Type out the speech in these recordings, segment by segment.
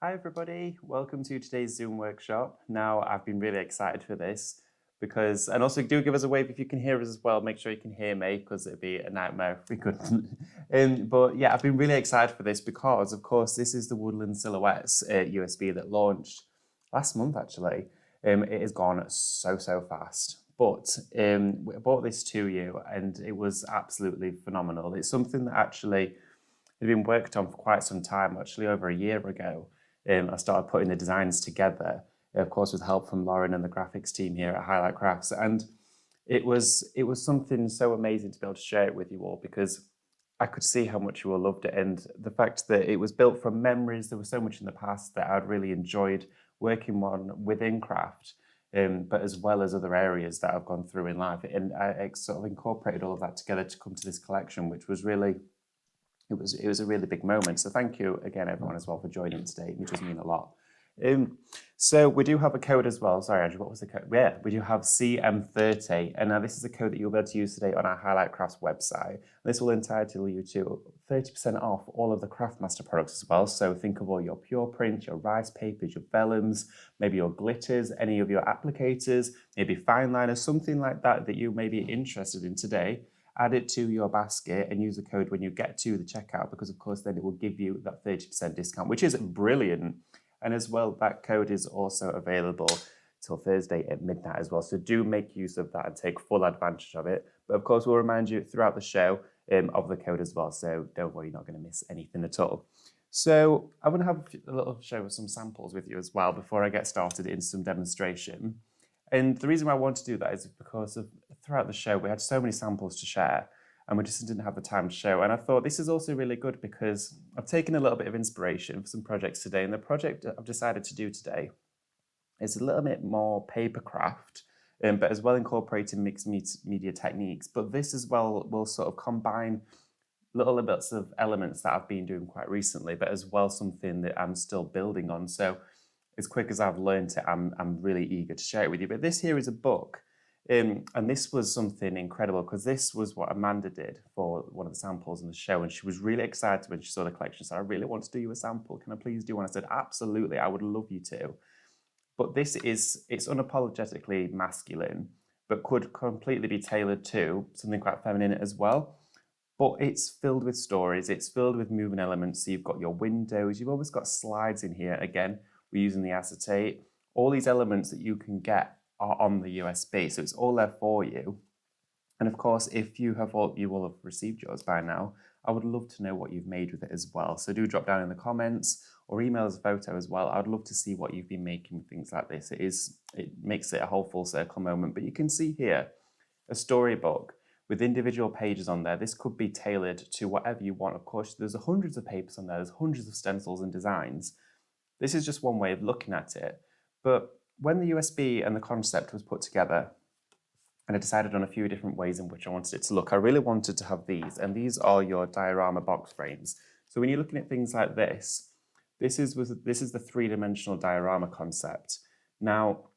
Hi everybody, welcome to today's Zoom workshop. Now I've been really excited for this because, and also do give us a wave if you can hear us as well, make sure you can hear me because it'd be a nightmare if we couldn't. But yeah, I've been really excited for this because of course this is the Woodland Silhouettes USB that launched last month actually. It has gone so fast, but I bought this to you and it was absolutely phenomenal. It's something that actually had been worked on for quite some time, actually over a year ago. I started putting the designs together, of course, with help from Lauren and the graphics team here at Highlight Crafts. And it was something so amazing to be able to share it with you all because I could see how much you all loved it. And the fact that it was built from memories, there was so much in the past that I'd really enjoyed working on within craft, but as well as other areas that I've gone through in life. And I sort of incorporated all of that together to come to this collection, which was really it was a really big moment. So thank you again, everyone, as well, for joining today. It does mean a lot. So we do have a code as well. Sorry, Andrew, what was the code? Yeah, we do have CM30. And now this is a code that you'll be able to use today on our Highlight Crafts website. This will entitle you to 30% off all of the Craftmaster products as well. So think of all your pure print, your rice papers, your vellums, maybe your glitters, any of your applicators, maybe fine liners, something like that that you may be interested in today. Add it to your basket and use the code when you get to the checkout because of course then it will give you that 30% discount, which is brilliant. And as well, that code is also available till Thursday at midnight as well. So do make use of that and take full advantage of it. But of course, we'll remind you throughout the show of the code as well. So don't worry, you're not going to miss anything at all. So I'm going to have a little show of some samples with you as well before I get started in some demonstration. And the reason why I want to do that is because throughout the show, we had so many samples to share and we just didn't have the time to show. And I thought this is also really good because I've taken a little bit of inspiration for some projects today. And the project I've decided to do today is a little bit more paper craft, but as well incorporating mixed media techniques. But this as well will sort of combine little bits of elements that I've been doing quite recently, but as well something that I'm still building on. So as quick as I've learned it, I'm really eager to share it with you. But this here is a book. And this was something incredible because this was what Amanda did for one of the samples in the show. And she was really excited when she saw the collection. She said, I really want to do you a sample. Can I please do one? I said, absolutely, I would love you to. But it's unapologetically masculine, but could completely be tailored to something quite feminine as well. But it's filled with stories. It's filled with moving elements. So you've got your windows. You've always got slides in here. Again, we're using the acetate. All these elements that you can get are on the USB, so it's all there for you. And of course, if you will have received yours by now, I would love to know what you've made with it as well. So do drop down in the comments or email us a photo as well. I'd love to see what you've been making with things like this. It makes it a whole full circle moment. But you can see here a storybook with individual pages on there. This could be tailored to whatever you want. Of course, there's hundreds of papers on there. There's hundreds of stencils and designs. This is just one way of looking at it. But when the USB and the concept was put together, and I decided on a few different ways in which I wanted it to look, I really wanted to have these, and these are your diorama box frames. So when you're looking at things like this is the three-dimensional diorama concept. Now,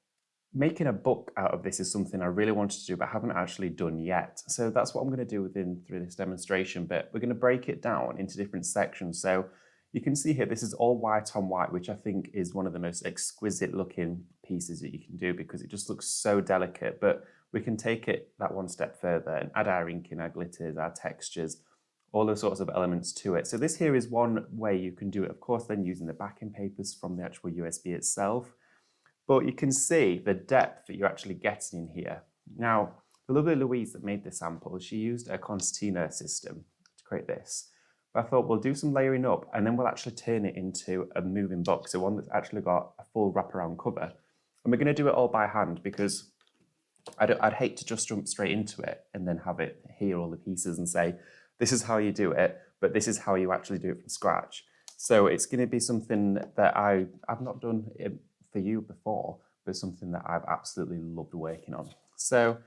making a book out of this is something I really wanted to do, but haven't actually done yet. So that's what I'm going to do through this demonstration, but we're going to break it down into different sections. So you can see here, this is all white on white, which I think is one of the most exquisite looking pieces that you can do because it just looks so delicate, but we can take it that one step further and add our inking, our glitters, our textures, all those sorts of elements to it. So this here is one way you can do it, of course, then using the backing papers from the actual USB itself. But you can see the depth that you're actually getting in here. Now, the lovely Louise that made this sample, she used a concertina system to create this. But I thought we'll do some layering up and then we'll actually turn it into a moving book. So one that's actually got a full wraparound cover. And we're going to do it all by hand because I'd hate to just jump straight into it and then have it hear all the pieces and say, this is how you do it, but this is how you actually do it from scratch. So it's going to be something that I've not done for you before, but something that I've absolutely loved working on. So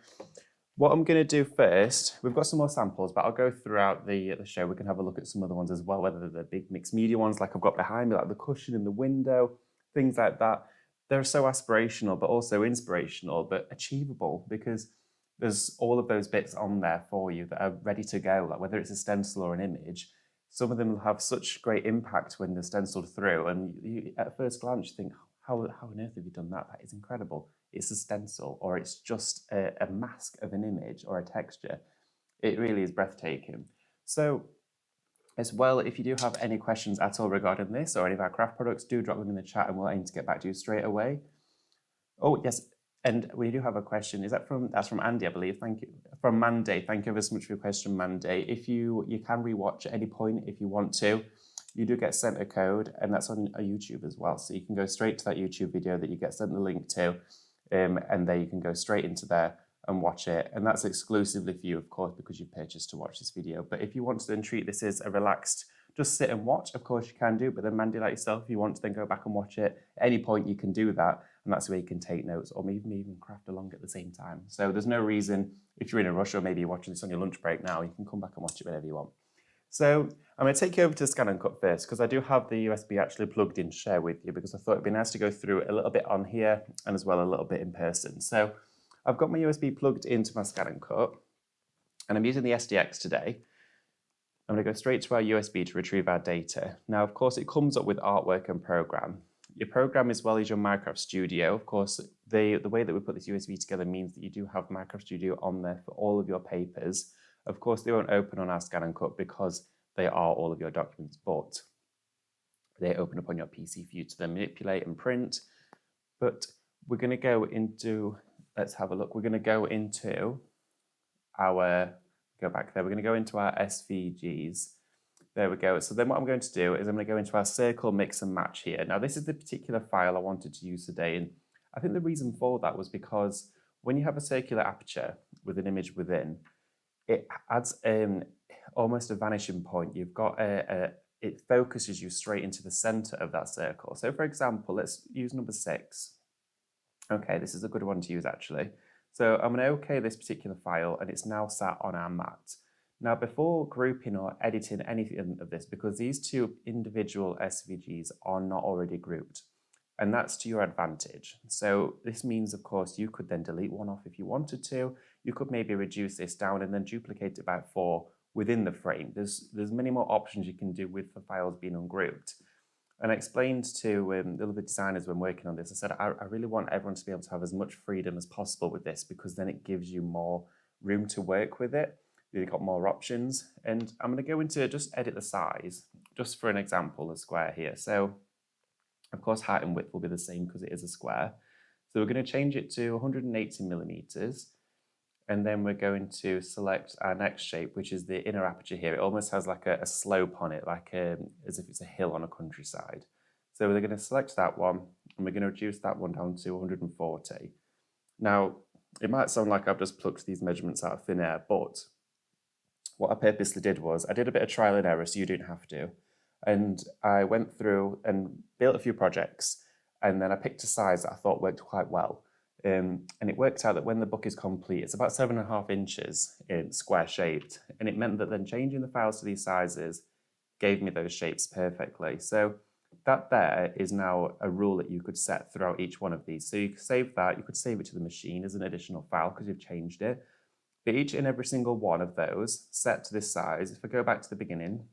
what I'm going to do first, we've got some more samples, but I'll go throughout the show. We can have a look at some other ones as well, whether they're the big mixed media ones like I've got behind me, like the cushion in the window, things like that. They're so aspirational, but also inspirational, but achievable because there's all of those bits on there for you that are ready to go, like whether it's a stencil or an image. some of them will have such great impact when they're stenciled through, and you, at first glance you think, how on earth have you done that? That is incredible. It's a stencil, or it's just a mask of an image or a texture. It really is breathtaking. So as well, if you do have any questions at all regarding this or any of our craft products, do drop them in the chat and we'll aim to get back to you straight away. Oh, yes, and we do have a question. Is that that's from Andy, I believe. Thank you. From Monday. Thank you ever so much for your question, Monday. If you can rewatch at any point if you want to. You do get sent a code, and that's on YouTube as well. So you can go straight to that YouTube video that you get sent the link to, and there you can go straight into there and watch it. And that's exclusively for you, of course, because you've purchased to watch this video. But if you want to then treat this as a relaxed, just sit and watch, of course you can do. But then Mandy, like yourself, if you want to then go back and watch it at any point, you can do that. And that's where you can take notes or maybe even craft along at the same time. So there's no reason, if you're in a rush or maybe you're watching this on your lunch break now, you can come back and watch it whenever you want. So I'm going to take you over to Scan and Cut first, because I do have the USB actually plugged in to share with you, because I thought it'd be nice to go through a little bit on here and as well a little bit in person. So I've got my USB plugged into my Scan and Cut, and I'm using the SDX today. I'm going to go straight to our USB to retrieve our data. Now, of course, it comes up with artwork and program. Your program as well as your Minecraft Studio. Of course, the way that we put this USB together means that you do have Minecraft Studio on there for all of your papers. Of course, they won't open on our Scan and Cut because they are all of your documents, but they open up on your PC for you to then manipulate and print. But we're going to go into, let's have a look. We're going to go into our, go back there. We're going to go into our SVGs. There we go. So then what I'm going to do is I'm going to go into our circle mix and match here. Now, this is the particular file I wanted to use today. And I think the reason for that was because when you have a circular aperture with an image within, it adds almost a vanishing point. You've got it focuses you straight into the center of that circle. So for example, let's use number 6. Okay, this is a good one to use actually. So I'm going to OK this particular file, and it's now sat on our mat. Now, before grouping or editing anything of this, because these two individual SVGs are not already grouped, and that's to your advantage. So this means, of course, you could then delete one off if you wanted to. You could maybe reduce this down and then duplicate it by 4 within the frame. There's many more options you can do with the files being ungrouped. And I explained to the other designers when working on this, I said, I really want everyone to be able to have as much freedom as possible with this, because then it gives you more room to work with it. You've got more options. And I'm going to go into just edit the size, just for an example, a square here. So, of course, height and width will be the same because it is a square. So we're going to change it to 180 millimeters. And then we're going to select our next shape, which is the inner aperture here. It almost has like a slope on it, like as if it's a hill on a countryside. So we're going to select that one, and we're going to reduce that one down to 140. Now, it might sound like I've just plucked these measurements out of thin air, but what I purposely did was I did a bit of trial and error, so you don't have to. And I went through and built a few projects, and then I picked a size that I thought worked quite well. And it worked out that when the book is complete, it's about 7.5 inches in square shaped. And it meant that then changing the files to these sizes gave me those shapes perfectly. So that there is now a rule that you could set throughout each one of these. So you could save that, you could save it to the machine as an additional file because you've changed it. But each and every single one of those set to this size. If I go back to the beginning,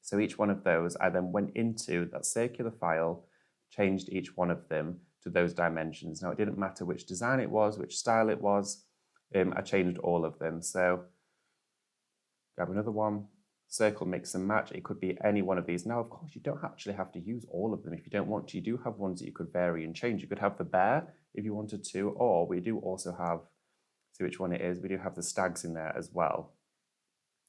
so each one of those, I then went into that circular file, changed each one of them to those dimensions. Now, it didn't matter which design it was, which style it was, I changed all of them. So grab another one, circle, mix and match. It could be any one of these. Now, of course, you don't actually have to use all of them if you don't want to. You do have ones that you could vary and change. You could have the bear if you wanted to, or we do also have, see which one it is, we do have the stags in there as well.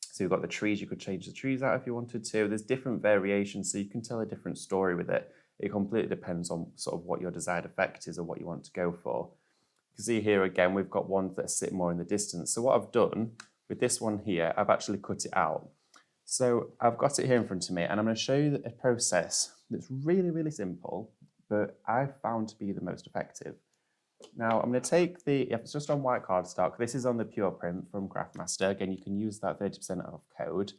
So you've got the trees, you could change the trees out if you wanted to. There's different variations, so you can tell a different story with it. It completely depends on sort of what your desired effect is or what you want to go for. You can see here again, we've got ones that sit more in the distance. So what I've done with this one here, I've actually cut it out. So I've got it here in front of me, and I'm going to show you a process that's really, really simple, but I've found to be the most effective. Now I'm going to take if it's just on white cardstock, this is on the pure print from Craftmaster. Again, you can use that 30% off code,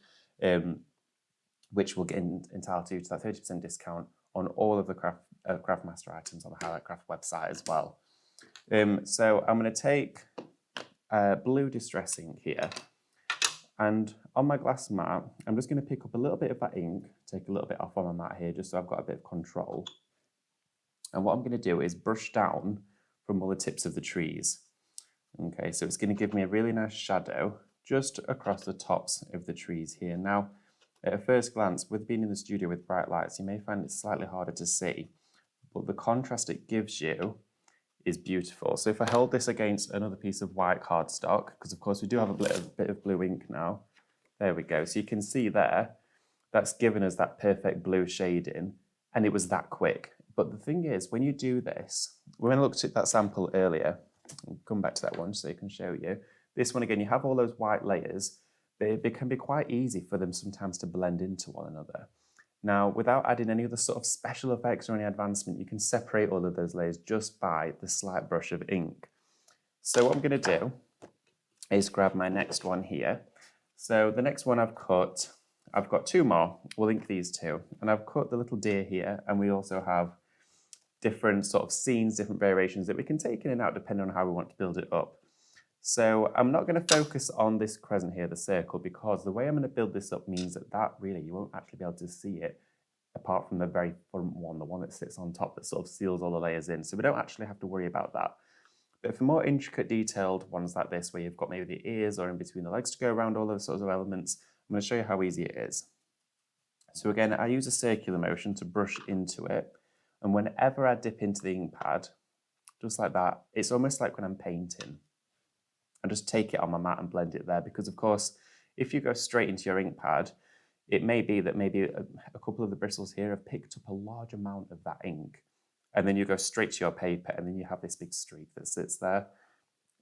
which will get entitled you to that 30% discount on all of the Craftmaster items on the Highlight Craft website as well. So I'm going to take blue distress ink here, And on my glass mat, I'm just going to pick up a little bit of that ink, take a little bit off on my mat here, just so I've got a bit of control. And what I'm going to do is brush down from all the tips of the trees. Okay, so it's going to give me a really nice shadow just across the tops of the trees here. Now, at a first glance, with being in the studio with bright lights, you may find it slightly harder to see, but the contrast it gives you is beautiful. So if I hold this against another piece of white cardstock, because of course we do have a bit of blue ink now, there we go. So you can see there, that's given us that perfect blue shading, and it was that quick. But the thing is, when you do this, when I looked at that sample earlier, I'll come back to that one so I can show you. This one again, you have all those white layers, but it can be quite easy for them sometimes to blend into one another. Now, without adding any other sort of special effects or any advancement, you can separate all of those layers just by the slight brush of ink. So what I'm going to do is grab my next one here. So the next one I've got two more. We'll ink these two. And I've cut the little deer here, and we also have different sort of scenes, different variations that we can take in and out depending on how we want to build it up. So I'm not going to focus on this crescent here, the circle, because the way I'm going to build this up means that really you won't actually be able to see it apart from the very front one, the one that sits on top that sort of seals all the layers in. So we don't actually have to worry about that. But for more intricate detailed ones like this, where you've got maybe the ears or in between the legs to go around all those sorts of elements, I'm going to show you how easy it is. So again, I use a circular motion to brush into it. And whenever I dip into the ink pad, just like that, it's almost like when I'm painting. I just take it on my mat and blend it there, because of course, if you go straight into your ink pad, it may be that maybe a couple of the bristles here have picked up a large amount of that ink, and then you go straight to your paper and then you have this big streak that sits there.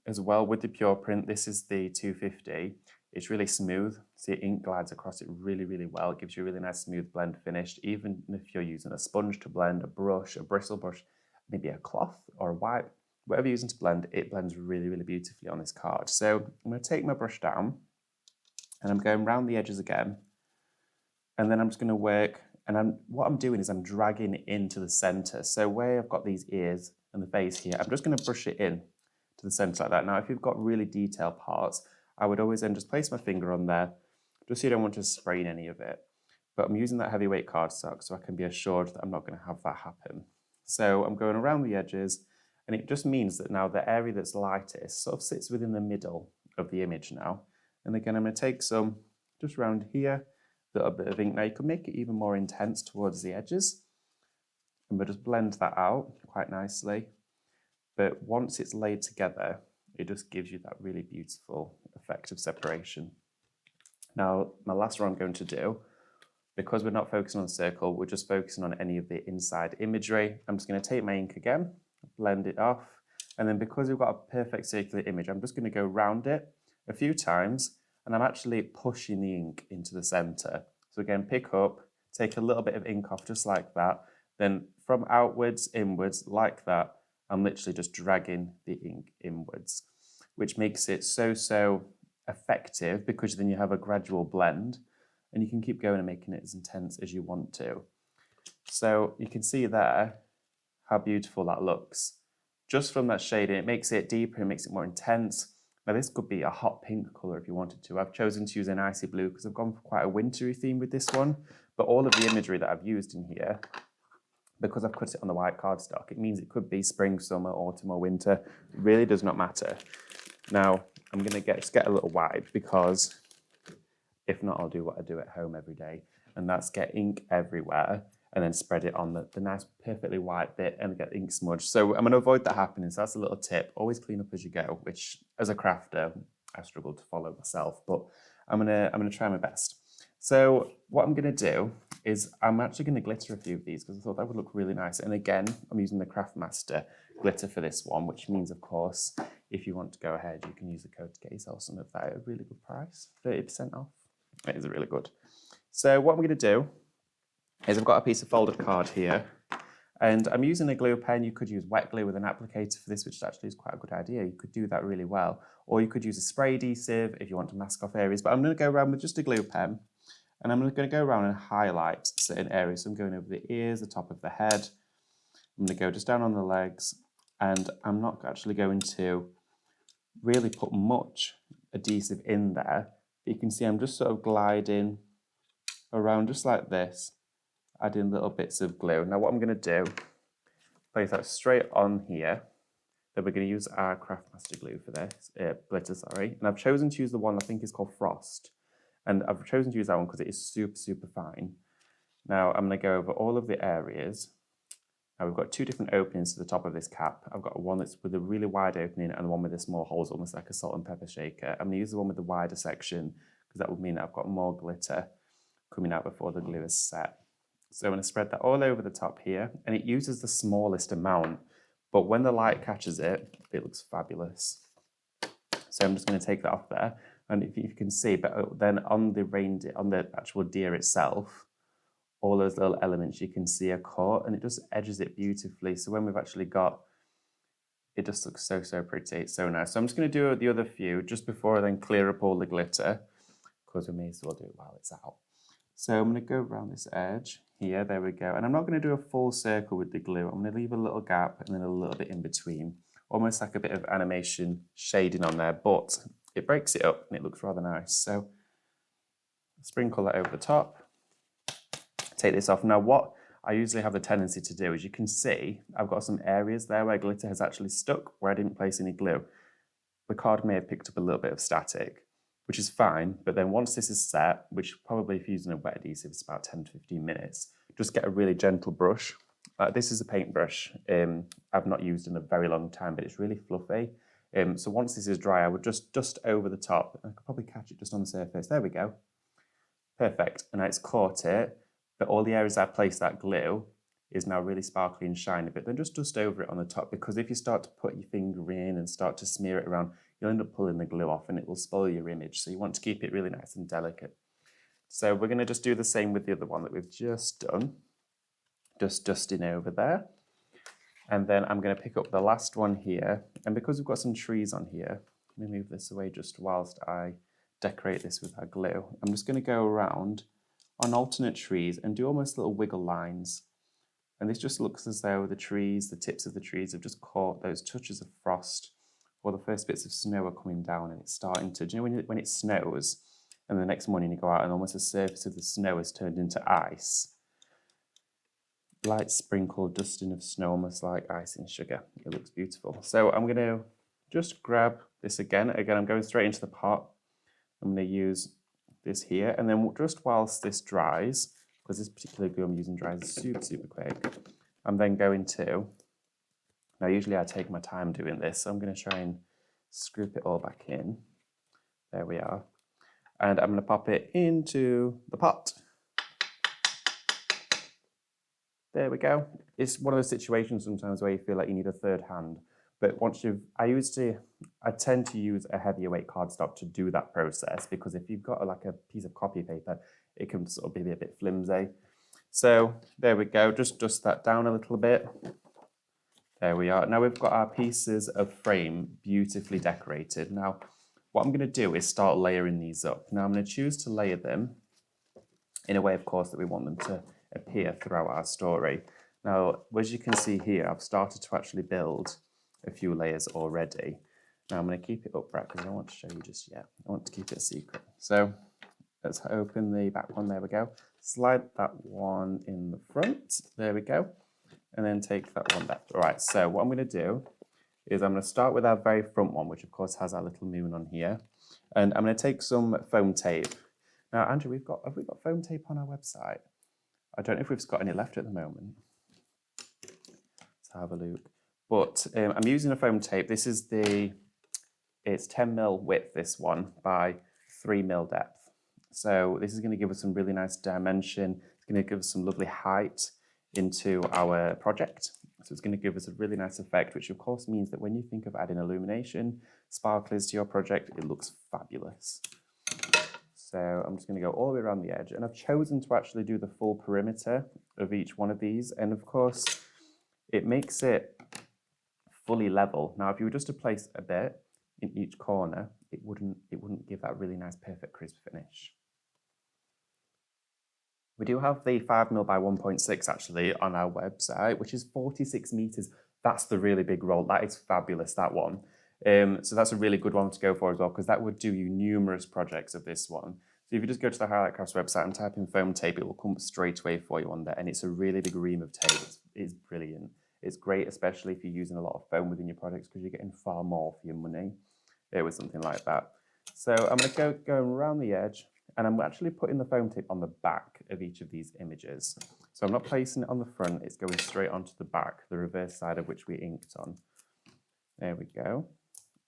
As well with the pure print, this is the 250. It's really smooth, so your ink glides across it really, really well. It gives you a really nice smooth blend finish, even if you're using a sponge to blend, a brush, a bristle brush, maybe a cloth or a wipe. Whatever you're using to blend, it blends really, really beautifully on this card. So I'm going to take my brush down and I'm going around the edges again. And then I'm just going to work, and what I'm doing is I'm dragging it into the center. So where I've got these ears and the face here, I'm just going to brush it in to the center like that. Now, if you've got really detailed parts, I would always then just place my finger on there, just so you don't want to sprain any of it. But I'm using that heavyweight cardstock so I can be assured that I'm not going to have that happen. So I'm going around the edges, and it just means that now the area that's lightest sort of sits within the middle of the image now. And again, I'm going to take some just around here, a little bit of ink. Now you can make it even more intense towards the edges, and we'll just blend that out quite nicely. But once it's laid together, it just gives you that really beautiful effect of separation. Now, my last one I'm going to do, because we're not focusing on the circle, we're just focusing on any of the inside imagery. I'm just going to take my ink again, blend it off, and then because we've got a perfect circular image, I'm just going to go round it a few times, and I'm actually pushing the ink into the center. So again, pick up, take a little bit of ink off just like that, then from outwards, inwards, like that, I'm literally just dragging the ink inwards, which makes it so effective, because then you have a gradual blend and you can keep going and making it as intense as you want to. So you can see there how beautiful that looks. Just from that shading, it makes it deeper, it makes it more intense. Now this could be a hot pink colour if you wanted to. I've chosen to use an icy blue because I've gone for quite a wintry theme with this one, but all of the imagery that I've used in here, because I've cut it on the white cardstock, it means it could be spring, summer, autumn or winter. It really does not matter. Now, I'm going to just get a little wipe, because if not, I'll do what I do at home every day, and that's get ink everywhere and then spread it on the nice, perfectly white bit and get ink smudge. So I'm going to avoid that happening. So that's a little tip. Always clean up as you go, which as a crafter, I struggle to follow myself, but I'm going to try my best. So what I'm going to do is I'm actually going to glitter a few of these because I thought that would look really nice. And again, I'm using the Craftmaster glitter for this one, which means, of course, if you want to go ahead, you can use the code to get yourself some of that at a really good price, 30% off. It is really good. So what I'm going to do is I've got a piece of folded card here, and I'm using a glue pen. You could use wet glue with an applicator for this, which actually is quite a good idea. You could do that really well. Or you could use a spray adhesive if you want to mask off areas. But I'm going to go around with just a glue pen, and I'm going to go around and highlight certain areas. So I'm going over the ears, the top of the head. I'm going to go just down on the legs, and I'm not actually going to really put much adhesive in there, But you can see I'm just sort of gliding around just like this, adding little bits of glue. Now what I'm going to do, place that straight on here. Then we're going to use our Craftmaster glue for this, glitter, sorry. And I've chosen to use the one I think is called Frost. And I've chosen to use that one because it is super, super fine. Now I'm going to go over all of the areas. Now we've got two different openings to the top of this cap. I've got one that's with a really wide opening and one with the small holes, almost like a salt and pepper shaker. I'm going to use the one with the wider section because that would mean that I've got more glitter coming out before the glue is set. So I'm going to spread that all over the top here, and it uses the smallest amount, but when the light catches it, it looks fabulous. So I'm just going to take that off there, and if you can see, but then on the reindeer, on the actual deer itself, all those little elements you can see are caught, and it just edges it beautifully. So when we've actually got, it just looks so, so pretty. It's so nice. So I'm just going to do the other few just before I then clear up all the glitter, because we may as well do it while it's out. So I'm going to go around this edge here, there we go. And I'm not going to do a full circle with the glue. I'm going to leave a little gap and then a little bit in between, almost like a bit of animation shading on there, but it breaks it up and it looks rather nice. So sprinkle that over the top, take this off. Now what I usually have the tendency to do is, you can see I've got some areas there where glitter has actually stuck where I didn't place any glue. The card may have picked up a little bit of static, which is fine, but then once this is set, which probably if you're using a wet adhesive, it's about 10 to 15 minutes, just get a really gentle brush. This is a paintbrush I've not used in a very long time, but it's really fluffy. So once this is dry, I would just dust over the top. I could probably catch it just on the surface. There we go. Perfect. And now it's caught it, but all the areas I placed that glue is now really sparkly and shiny, but then just dust over it on the top, because if you start to put your finger in and start to smear it around, you'll end up pulling the glue off and it will spoil your image. So you want to keep it really nice and delicate. So we're going to just do the same with the other one that we've just done. Just dusting over there. And then I'm going to pick up the last one here. And because we've got some trees on here, let me move this away just whilst I decorate this with our glue. I'm just going to go around on alternate trees and do almost little wiggle lines. And this just looks as though the trees, the tips of the trees have just caught those touches of frost, or the first bits of snow are coming down and it's starting to, do you know when it snows and the next morning you go out and almost the surface of the snow is turned into ice? Light sprinkled dusting of snow, almost like icing sugar. It looks beautiful. So I'm going to just grab this again. Again, I'm going straight into the pot. I'm going to use this here, and then just whilst this dries, because this particular glue I'm using dries super, super quick, I'm then going to, now usually I take my time doing this, so I'm going to try and scoop it all back in. There we are. And I'm going to pop it into the pot. There we go. It's one of those situations sometimes where you feel like you need a third hand. But once I tend to use a heavier weight cardstock to do that process, because if you've got like a piece of copy paper, it can sort of be a bit flimsy. So there we go, just dust that down a little bit. There we are. Now we've got our pieces of frame beautifully decorated. Now what I'm going to do is start layering these up. Now I'm going to choose to layer them in a way, of course, that we want them to appear throughout our story. Now, as you can see here, I've started to actually build a few layers already. Now I'm going to keep it upright because I don't want to show you just yet. I want to keep it a secret. So let's open the back one. There we go. Slide that one in the front. There we go. And then take that one back. All right, so what I'm going to do is I'm going to start with our very front one, which of course has our little moon on here. And I'm going to take some foam tape. Now, Andrew, have we got foam tape on our website? I don't know if we've got any left at the moment. Let's have a look. But I'm using a foam tape. This is it's 10mm width, this one, by 3mm depth. So this is going to give us some really nice dimension. It's going to give us some lovely height into our project. So it's going to give us a really nice effect, which of course means that when you think of adding illumination, sparklers to your project, it looks fabulous. So I'm just going to go all the way around the edge, and I've chosen to actually do the full perimeter of each one of these. And of course, it makes it fully level. Now, if you were just to place a bit in each corner, it wouldn't give that really nice, perfect, crisp finish. We do have the 5mm by 1.6 actually on our website, which is 46 meters. That's the really big roll. That is fabulous, that one. So that's a really good one to go for as well, because that would do you numerous projects of this one. So if you just go to the Highlight Crafts website and type in foam tape, it will come straight away for you on there. And it's a really big ream of tape. It's brilliant. It's great, especially if you're using a lot of foam within your projects, because you're getting far more for your money with something like that. So I'm going to go around the edge, and I'm actually putting the foam tape on the back of each of these images. So I'm not placing it on the front, it's going straight onto the back, the reverse side of which we inked on. There we go.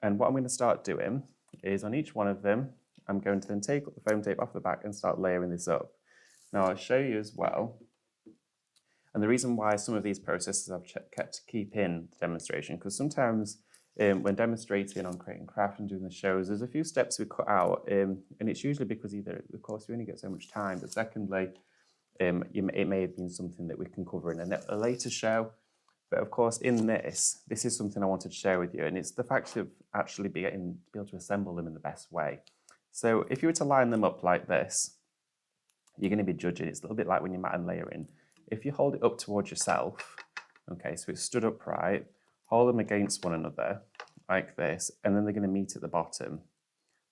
And what I'm going to start doing is on each one of them, I'm going to then take the foam tape off the back and start layering this up. Now I'll show you as well. And the reason why some of these processes I've kept to keep in the demonstration, because sometimes when demonstrating on creating craft and doing the shows, there's a few steps we cut out, and it's usually because either, of course, you only get so much time, but secondly, it may have been something that we can cover in a later show. But of course, in this is something I wanted to share with you, and it's the fact of actually be able to assemble them in the best way. So if you were to line them up like this, you're going to be judging. It's a little bit like when you're mat and layering. If you hold it up towards yourself, okay, so it's stood upright, hold them against one another like this, and then they're going to meet at the bottom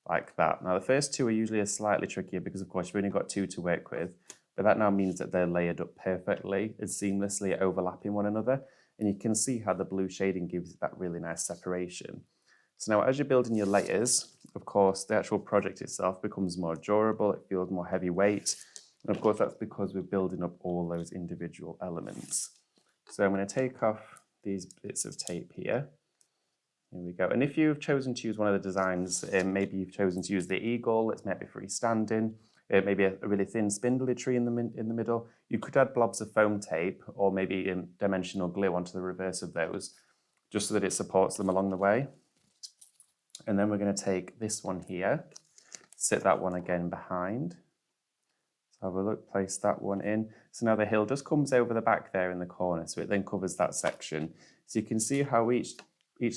like that. Now the first two are usually slightly trickier because of course you've only got two to work with, but that now means that they're layered up perfectly and seamlessly overlapping one another, and you can see how the blue shading gives that really nice separation. So now as you're building your layers, of course the actual project itself becomes more durable, it feels more heavyweight, and of course that's because we're building up all those individual elements. So I'm going to take off these bits of tape here. Here we go. And if you've chosen to use one of the designs, maybe you've chosen to use the eagle, it's maybe freestanding, maybe a really thin spindly tree in the middle, you could add blobs of foam tape or maybe dimensional glue onto the reverse of those, just so that it supports them along the way. And then we're going to take this one here, sit that one again behind. So have a look, place that one in. So now the hill just comes over the back there in the corner, so it then covers that section. So you can see how each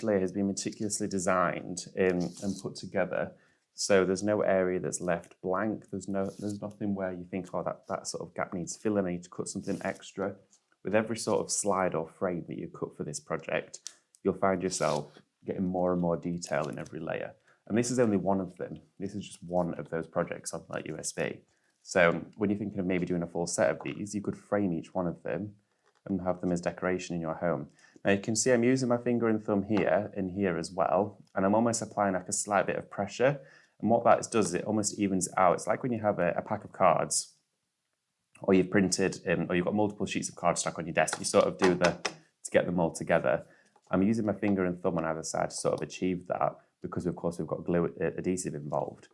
layer has been meticulously designed and put together. So there's no area that's left blank. There's nothing where you think, oh, that sort of gap needs filling, I need to cut something extra. With every sort of slide or frame that you cut for this project, you'll find yourself getting more and more detail in every layer. And this is only one of them. This is just one of those projects on that USB. So when you're thinking of maybe doing a full set of these, you could frame each one of them and have them as decoration in your home. Now you can see I'm using my finger and thumb here and here as well, and I'm almost applying like a slight bit of pressure. And what that does is it almost evens it out. It's like when you have a pack of cards, or you've printed, or you've got multiple sheets of cards stuck on your desk. You sort of do to get them all together. I'm using my finger and thumb on either side to sort of achieve that, because of course we've got glue adhesive involved.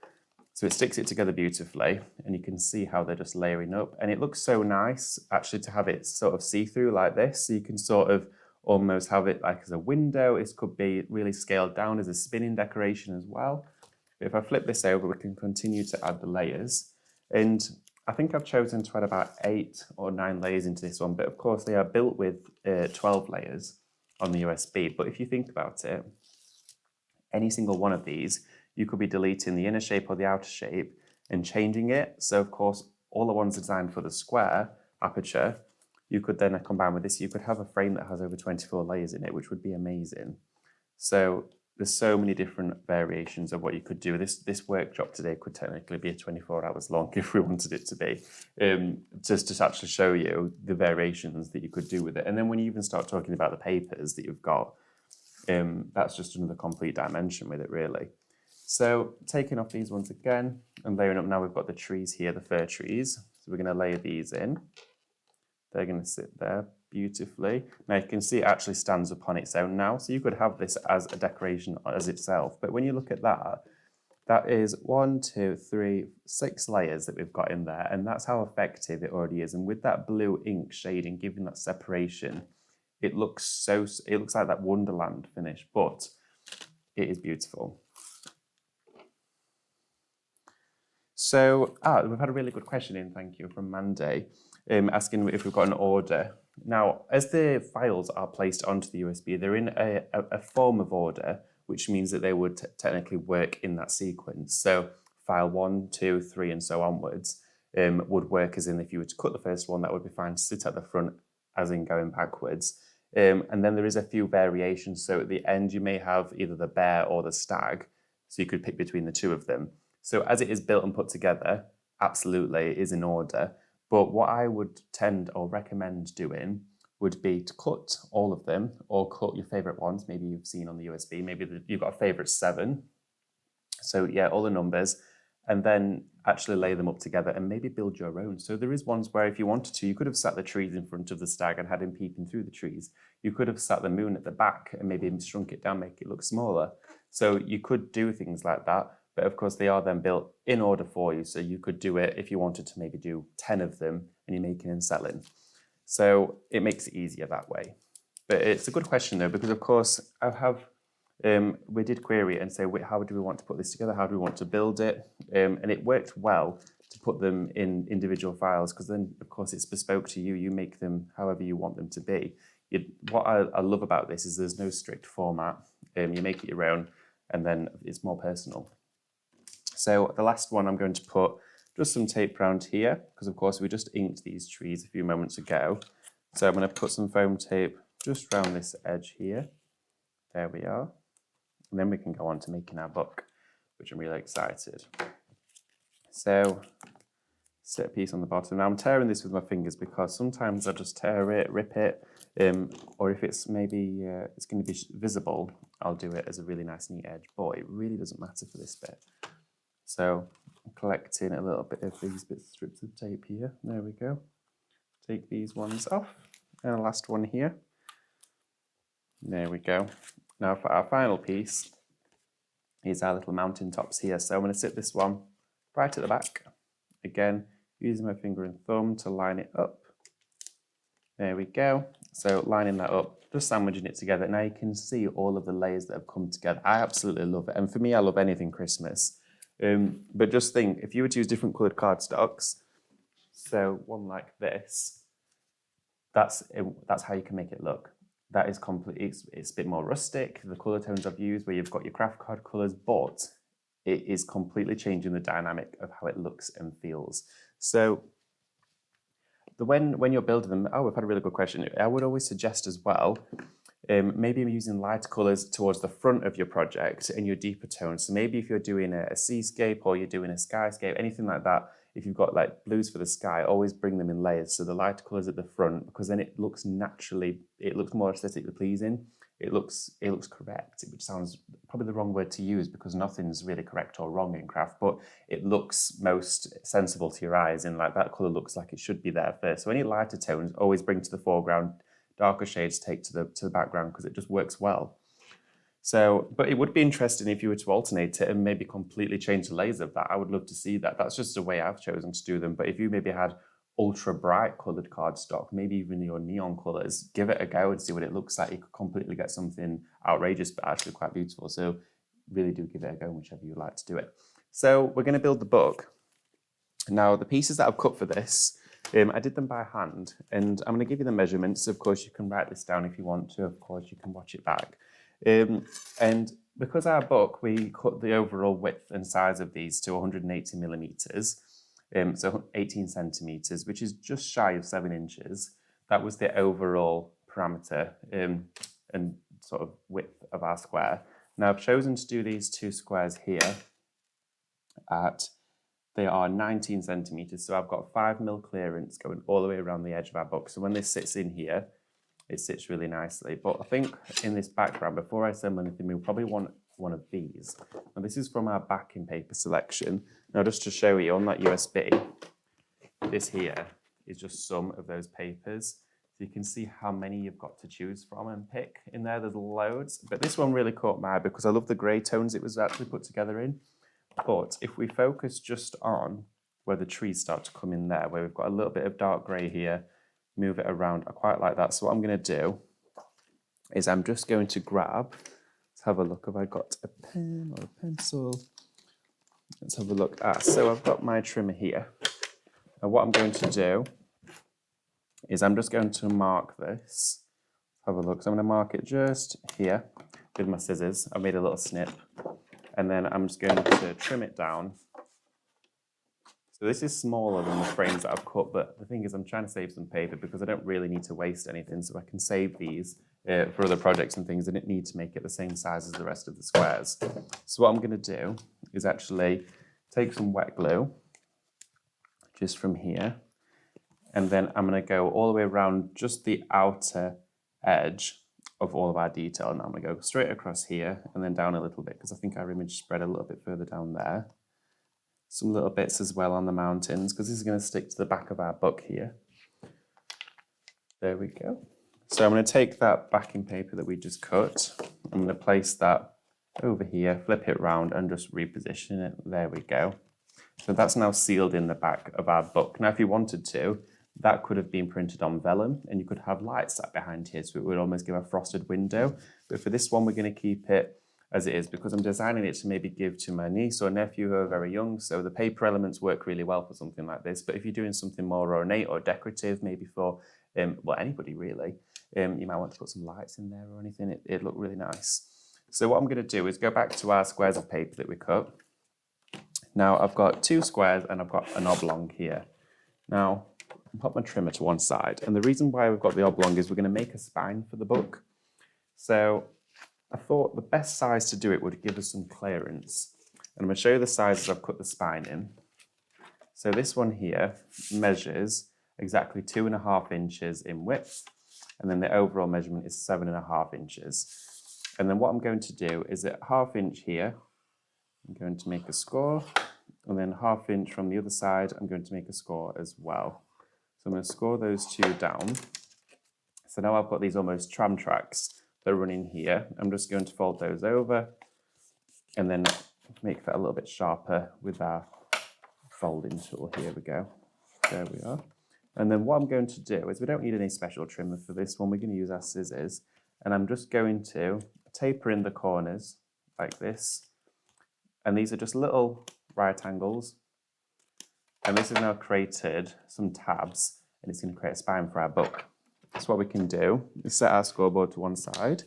So it sticks it together beautifully, and you can see how they're just layering up. And it looks so nice actually to have it sort of see-through like this. So you can sort of almost have it like as a window. It could be really scaled down as a spinning decoration as well. But if I flip this over, we can continue to add the layers. And I think I've chosen to add about 8 or 9 layers into this one, but of course they are built with 12 layers on the USB. But if you think about it, any single one of these, you could be deleting the inner shape or the outer shape and changing it. So of course, all the ones designed for the square aperture, you could then combine with this. You could have a frame that has over 24 layers in it, which would be amazing. So there's so many different variations of what you could do. This workshop today could technically be 24 hours long if we wanted it to be, just to actually show you the variations that you could do with it. And then when you even start talking about the papers that you've got, that's just another complete dimension with it, really. So taking off these ones again and layering up, now we've got the trees here, the fir trees. So we're going to layer these in. They're going to sit there beautifully. Now you can see it actually stands up on its own now. So you could have this as a decoration as itself. But when you look at that, that is 1, 2, 3, 6 layers that we've got in there. And that's how effective it already is. And with that blue ink shading, giving that separation, it looks like that Wonderland finish, but it is beautiful. So, we've had a really good question in, thank you, from Mandy, asking if we've got an order. Now, as the files are placed onto the USB, they're in a form of order, which means that they would technically work in that sequence. So file 1, 2, 3, and so onwards would work as in if you were to cut the first one, that would be fine to sit at the front, as in going backwards. And then there is a few variations. So at the end, you may have either the bear or the stag. So you could pick between the two of them. So as it is built and put together, absolutely it is in order. But what I would tend or recommend doing would be to cut all of them, or cut your favorite ones. Maybe you've seen on the USB, maybe you've got a favorite 7. So yeah, all the numbers, and then actually lay them up together and maybe build your own. So there is ones where if you wanted to, you could have sat the trees in front of the stag and had him peeping through the trees. You could have sat the moon at the back and maybe shrunk it down, make it look smaller. So you could do things like that, but of course they are then built in order for you. So you could do it if you wanted to maybe do 10 of them and you're making and selling. So it makes it easier that way. But it's a good question though, because of course I have, we did query it and say, how do we want to put this together? How do we want to build it? And it worked well to put them in individual files, because then of course it's bespoke to you. You make them however you want them to be. What I love about this is there's no strict format. You make it your own, and then it's more personal. So the last one, I'm going to put just some tape around here, because of course we just inked these trees a few moments ago. So I'm going to put some foam tape just around this edge here. There we are. And then we can go on to making our book, which I'm really excited. So set a piece on the bottom. Now I'm tearing this with my fingers because sometimes I just tear it, rip it, or if it's maybe it's going to be visible, I'll do it as a really nice neat edge, but it really doesn't matter for this bit. So I'm collecting a little bit of these strips of tape here. There we go. Take these ones off, and the last one here. There we go. Now for our final piece is our little mountain tops here. So I'm going to sit this one right at the back. Again, using my finger and thumb to line it up. There we go. So lining that up, just sandwiching it together. Now you can see all of the layers that have come together. I absolutely love it. And for me, I love anything Christmas. But just think, if you were to use different coloured cardstocks, so one like this, that's how you can make it look. That is it's a bit more rustic, the colour tones I've used, where you've got your craft card colours, but it is completely changing the dynamic of how it looks and feels. So when you're building them, we've had a really good question. I would always suggest as well, maybe using lighter colours towards the front of your project and your deeper tones. So maybe if you're doing a seascape or you're doing a skyscape, anything like that, if you've got like blues for the sky, always bring them in layers. So the lighter colours at the front, because then it looks it looks more aesthetically pleasing. It looks correct, which sounds probably the wrong word to use because nothing's really correct or wrong in craft, but it looks most sensible to your eyes, and like that colour looks like it should be there first. So any lighter tones always bring to the foreground, darker shades take to the background, because it just works well. So, but it would be interesting if you were to alternate it and maybe completely change the layers of that. I would love to see that. That's just the way I've chosen to do them. But if you maybe had ultra bright coloured cardstock, maybe even your neon colours, give it a go and see what it looks like. You could completely get something outrageous, but actually quite beautiful. So really do give it a go, whichever you like to do it. So we're going to build the book. Now, the pieces that I've cut for this, I did them by hand, and I'm going to give you the measurements. Of course, you can write this down if you want to. Of course, you can watch it back. And because our book, we cut the overall width and size of these to 180 millimeters, so 18 centimeters, which is just shy of 7 inches. That was the overall parameter and sort of width of our square. Now I've chosen to do these two squares here they are 19 centimeters. So I've got 5 mil clearance going all the way around the edge of our book. So when this sits in here, it sits really nicely. But I think in this background, before I assemble anything, we'll probably want one of these. Now this is from our backing paper selection. Now just to show you on that USB, this here is just some of those papers. So you can see how many you've got to choose from and pick. In there, there's loads. But this one really caught my eye because I love the grey tones it was actually put together in. But if we focus just on where the trees start to come in there, where we've got a little bit of dark grey here, move it around. I quite like that. So what I'm going to do is I'm just going to grab, let's have a look. Have I got a pen or a pencil? Let's have a look. So I've got my trimmer here. And what I'm going to do is I'm just going to mark this. Have a look. So I'm going to mark it just here with my scissors. I made a little snip. And then I'm just going to trim it down So this is smaller than the frames that I've cut, but the thing is I'm trying to save some paper because I don't really need to waste anything, so I can save these for other projects and things. I didn't need to make it the same size as the rest of the squares. So what I'm going to do is actually take some wet glue just from here, and then I'm going to go all the way around just the outer edge of all of our detail. And I'm going to go straight across here and then down a little bit because I think our image spread a little bit further down there. Some little bits as well on the mountains because this is going to stick to the back of our book here. There we go. So I'm going to take that backing paper that we just cut. I'm going to place that over here, flip it round and just reposition it. There we go. So that's now sealed in the back of our book. Now if you wanted to, that could have been printed on vellum and you could have lights sat behind here so it would almost give a frosted window. But for this one, we're going to keep it as it is because I'm designing it to maybe give to my niece or nephew who are very young. So the paper elements work really well for something like this. But if you're doing something more ornate or decorative, maybe for, well, anybody really, you might want to put some lights in there or anything. It'd look really nice. So what I'm going to do is go back to our squares of paper that we cut. Now I've got 2 squares and I've got an oblong here. Now I'll put my trimmer to one side. And the reason why we've got the oblong is we're going to make a spine for the book. So I thought the best size to do it would give us some clearance. And I'm going to show you the sizes I've cut the spine in. So this one here measures exactly 2.5 inches in width. And then the overall measurement is 7.5 inches. And then what I'm going to do is at 1/2 inch here, I'm going to make a score. And then 1/2 inch from the other side, I'm going to make a score as well. So I'm going to score those 2 down. So now I've got these almost tram tracks that are running here. I'm just going to fold those over and then make that a little bit sharper with our folding tool. Here we go. There we are. And then what I'm going to do is we don't need any special trimmer for this one. We're going to use our scissors. And I'm just going to taper in the corners like this. And these are just little right angles. And this has now created some tabs and it's going to create a spine for our book. So what we can do is set our scoreboard to one side.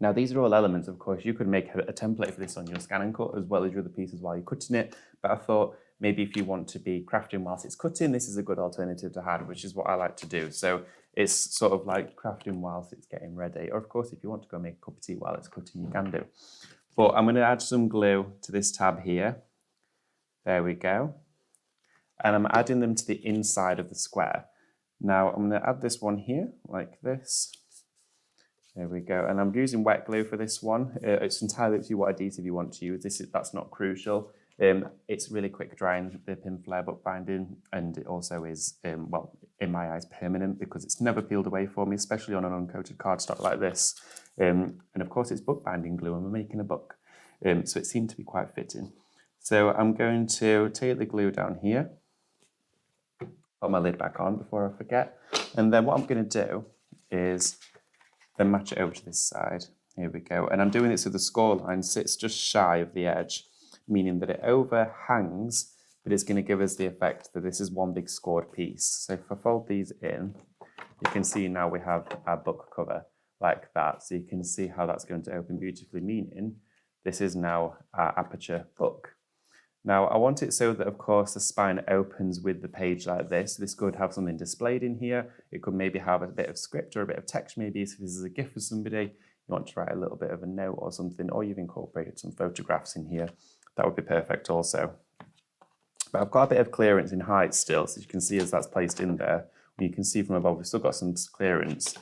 Now these are all elements, of course. You could make a template for this on your scan and cut as well as your other pieces while you're cutting it. But I thought maybe if you want to be crafting whilst it's cutting, this is a good alternative to hand, which is what I like to do. So it's sort of like crafting whilst it's getting ready. Or of course, if you want to go make a cup of tea while it's cutting, you can do. But I'm going to add some glue to this tab here. There we go. And I'm adding them to the inside of the square. Now I'm going to add this one here like this. There we go. And I'm using wet glue for this one. It's entirely up to you what adhesive you want to use. That's not crucial. It's really quick drying, the pin flare book binding, and it also is, well, in my eyes, permanent because it's never peeled away for me, especially on an uncoated cardstock like this. And of course it's book binding glue and we're making a book. So it seemed to be quite fitting. So I'm going to take the glue down here, put my lid back on before I forget. And then what I'm going to do is then match it over to this side. Here we go. And I'm doing it so the score line sits just shy of the edge, meaning that it overhangs, but it's going to give us the effect that this is one big scored piece. So if I fold these in, you can see now we have our book cover like that. So you can see how that's going to open beautifully, meaning this is now our aperture book. Now I want it so that, of course, the spine opens with the page like this. This could have something displayed in here. It could maybe have a bit of script or a bit of text maybe. So this is a gift for somebody. You want to write a little bit of a note or something, or you've incorporated some photographs in here. That would be perfect also. But I've got a bit of clearance in height still, so you can see as that's placed in there. You can see from above, we've still got some clearance,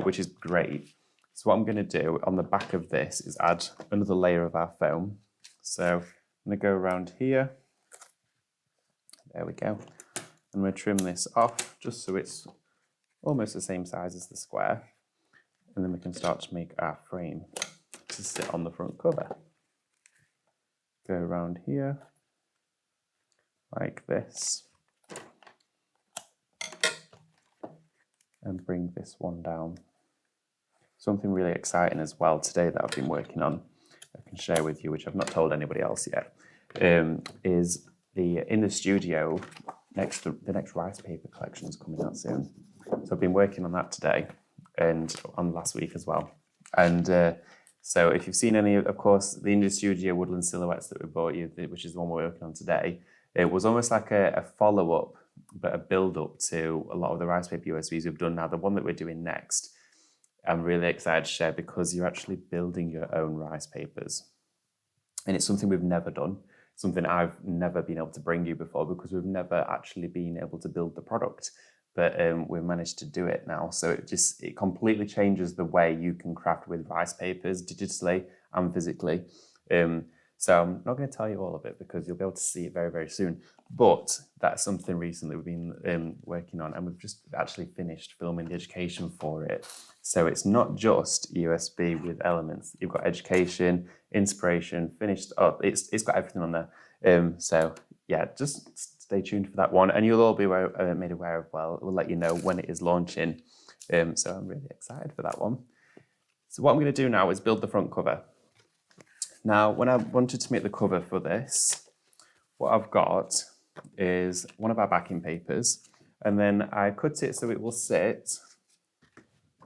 which is great. So what I'm going to do on the back of this is add another layer of our foam. So I'm going to go around here. There we go. I'm going to trim this off just so it's almost the same size as the square. And then we can start to make our frame to sit on the front cover. Go around here like this and bring this one down. Something really exciting as well today that I've been working on, I can share with you, which I've not told anybody else yet, is in the studio, the next rice paper collection is coming out soon. So I've been working on that today and on last week as well. And so if you've seen any, of course, the in the studio Woodland Silhouettes that we bought you, which is the one we're working on today, It was almost like a follow-up, but a build-up to a lot of the rice paper USBs we've done now. The one that we're doing next, I'm really excited to share because you're actually building your own rice papers. And it's something we've never done, something I've never been able to bring you before because we've never actually been able to build the product. But we've managed to do it now. So it completely changes the way you can craft with rice papers digitally and physically. So I'm not going to tell you all of it because you'll be able to see it very, very soon. But that's something recently we've been working on, and we've just actually finished filming the education for it. So it's not just USB with elements. You've got education, inspiration, finished. Oh, it's got everything on there. So yeah, just stay tuned for that one, and you'll all be made aware of. Well, we'll let you know when it is launching. So I'm really excited for that one. So what I'm going to do now is build the front cover. Now, when I wanted to make the cover for this, what I've got is one of our backing papers, and then I cut it so it will sit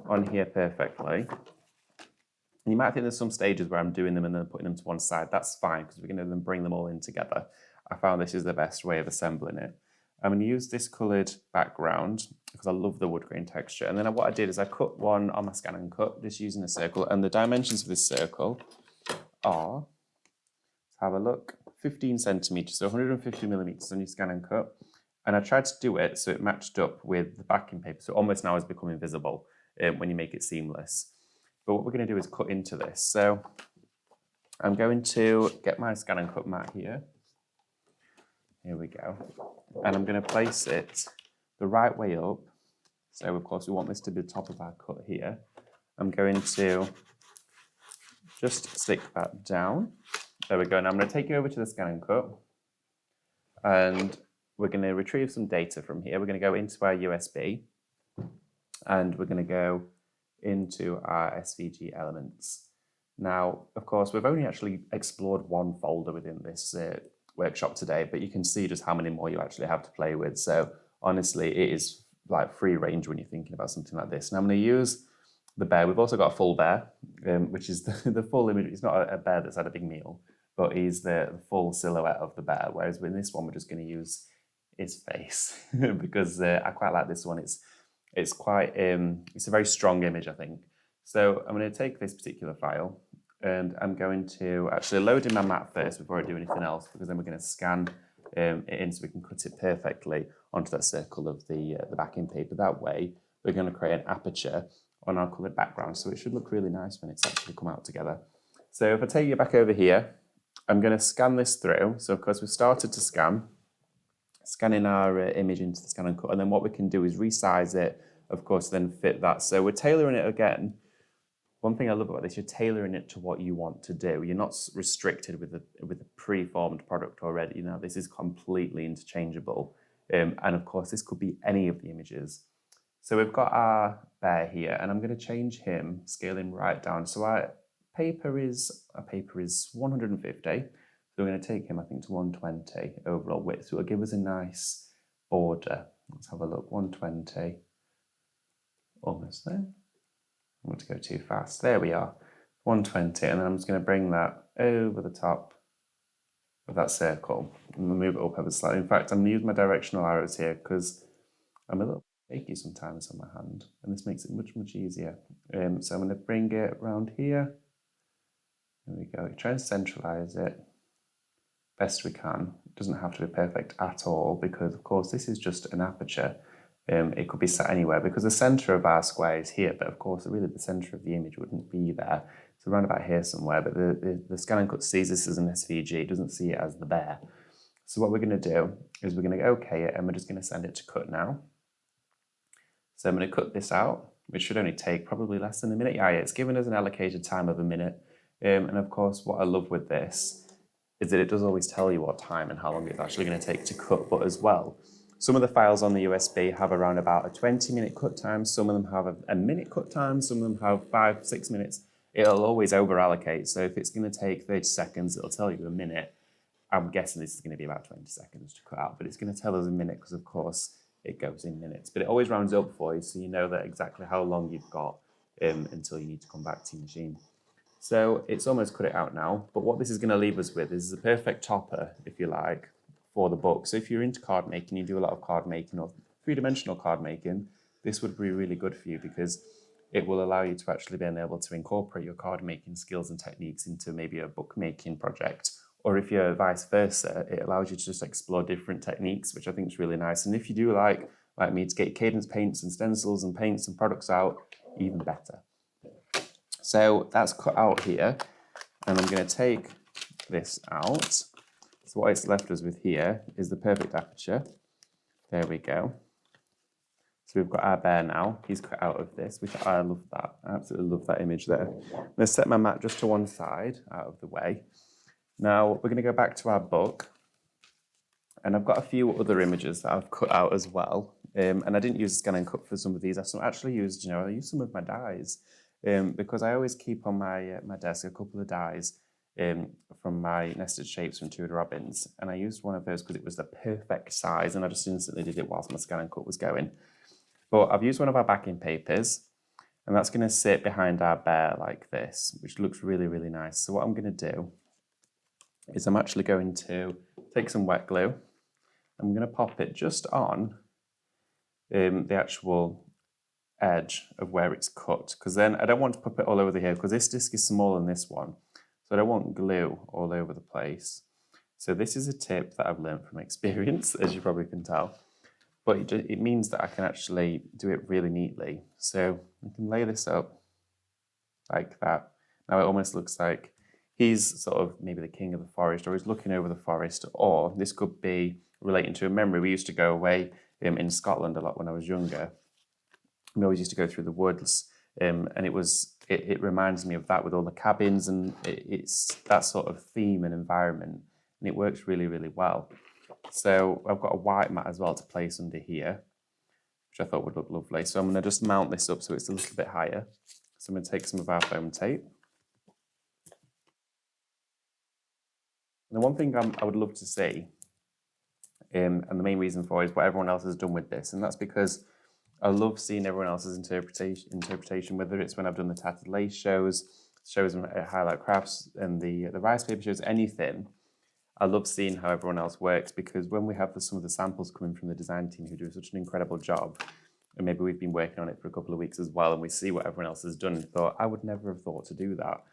on here perfectly. And you might think there's some stages where I'm doing them and then putting them to one side. That's fine, because we're going to then bring them all in together. I found this is the best way of assembling it. I'm going to use this coloured background because I love the wood grain texture. And then what I did is I cut one on my Scan and Cut, just using a circle. And the dimensions of this circle are, let's have a look, 15 centimetres, so 150 millimetres on your Scan and Cut. And I tried to do it so it matched up with the backing paper. So almost now it's becoming visible when you make it seamless. But what we're going to do is cut into this. So I'm going to get my Scan and Cut mat here. Here we go. And I'm going to place it the right way up. So of course we want this to be the top of our cut here. I'm going to just stick that down. There we go. Now I'm going to take you over to the Scan and Cut. And we're going to retrieve some data from here. We're going to go into our USB. And we're going to go into our SVG elements. Now, of course, we've only actually explored one folder within this workshop today, but you can see just how many more you actually have to play with. So honestly, it is like free range when you're thinking about something like this. Now I'm going to use the bear. We've also got a full bear, which is the full image. It's not a bear that's had a big meal, but he's the full silhouette of the bear. Whereas with this one, we're just going to use his face because I quite like this one. It's quite, it's a very strong image, I think. So I'm going to take this particular file and I'm going to actually load in my mat first before I do anything else, because then we're going to scan it in so we can cut it perfectly onto that circle of the backing paper. That way, we're going to create an aperture on our coloured background, so it should look really nice when it's actually come out together. So if I take you back over here, I'm going to scan this through. So of course, we've started to scanning our image into the Scan and Cut, and then what we can do is resize it, of course, then fit that. So we're tailoring it again. One thing I love about this, you're tailoring it to what you want to do. You're not restricted with a pre-formed product already. You know, this is completely interchangeable. And of course, this could be any of the images. So we've got our bear here, and I'm going to change him, scale him right down. So our paper is 150. So we're going to take him, I think, to 120 overall width. So it'll give us a nice border. Let's have a look, 120. Almost there. I want to go too fast. There we are, 120. And then I'm just going to bring that over the top of that circle and move it up ever slightly. In fact, I'm going to use my directional arrows here because I'm a little shaky sometimes on my hand, and this makes it much, much easier. So I'm going to bring it around here. There we go. Try and centralize it best we can. It doesn't have to be perfect at all because, of course, this is just an aperture. It could be set anywhere because the center of our square is here, but of course, really the center of the image wouldn't be there. It's around about here somewhere, but the Scan and Cut sees this as an SVG. It doesn't see it as the bear. So what we're going to do is we're going to OK it, and we're just going to send it to cut now. So I'm going to cut this out, which should only take probably less than a minute. Yeah, it's given us an allocated time of a minute. And of course, what I love with this is that it does always tell you what time and how long it's actually going to take to cut, but as well, some of the files on the USB have around about a 20-minute cut time. Some of them have a minute cut time. Some of them have 5-6 minutes. It'll always over allocate. So if it's going to take 30 seconds, it'll tell you a minute. I'm guessing this is going to be about 20 seconds to cut out, but it's going to tell us a minute because, of course, it goes in minutes. But it always rounds up for you, so you know that exactly how long you've got until you need to come back to your machine. So it's almost cut it out now. But what this is going to leave us with is a perfect topper, if you like, for the book. So if you're into card making, you do a lot of card making or three-dimensional card making, this would be really good for you because it will allow you to actually be able to incorporate your card making skills and techniques into maybe a book making project. Or if you're vice versa, it allows you to just explore different techniques, which I think is really nice. And if you do like me, to get cadence paints and stencils and paints and products out, even better. So that's cut out here, and I'm going to take this out. So what it's left us with here is the perfect aperture. There we go. So we've got our bear now. He's cut out of this, which I love that. I absolutely love that image there. I'm going to set my mat just to one side, out of the way. Now we're going to go back to our book. And I've got a few other images that I've cut out as well. And I didn't use scan and cut for some of these. I actually used, I used some of my dies because I always keep on my desk a couple of dies from my nested shapes from Tudor Robbins. And I used one of those because it was the perfect size, and I just instantly did it whilst my scan and cut was going. But I've used one of our backing papers, and that's going to sit behind our bear like this, which looks really, really nice. So what I'm going to do is I'm actually going to take some wet glue. I'm going to pop it just on the actual edge of where it's cut, because then I don't want to pop it all over the here, because this disc is smaller than this one. So I don't want glue all over the place. So this is a tip that I've learned from experience, as you probably can tell. But it means that I can actually do it really neatly. So I can lay this up like that. Now it almost looks like he's sort of maybe the king of the forest, or he's looking over the forest, or this could be relating to a memory. We used to go away in Scotland a lot when I was younger. We always used to go through the woods, and it reminds me of that with all the cabins, and it's that sort of theme and environment, and it works really, really well. So I've got a white mat as well to place under here, which I thought would look lovely. So I'm going to just mount this up so it's a little bit higher. So I'm going to take some of our foam tape. And the one thing I would love to see, and the main reason for it, is what everyone else has done with this. And that's because I love seeing everyone else's interpretation, whether it's when I've done the tattered lace shows and highlight crafts, and the rice paper shows, anything. I love seeing how everyone else works, because when we have some of the samples coming from the design team who do such an incredible job, and maybe we've been working on it for a couple of weeks as well, and we see what everyone else has done and thought, I would never have thought to do that,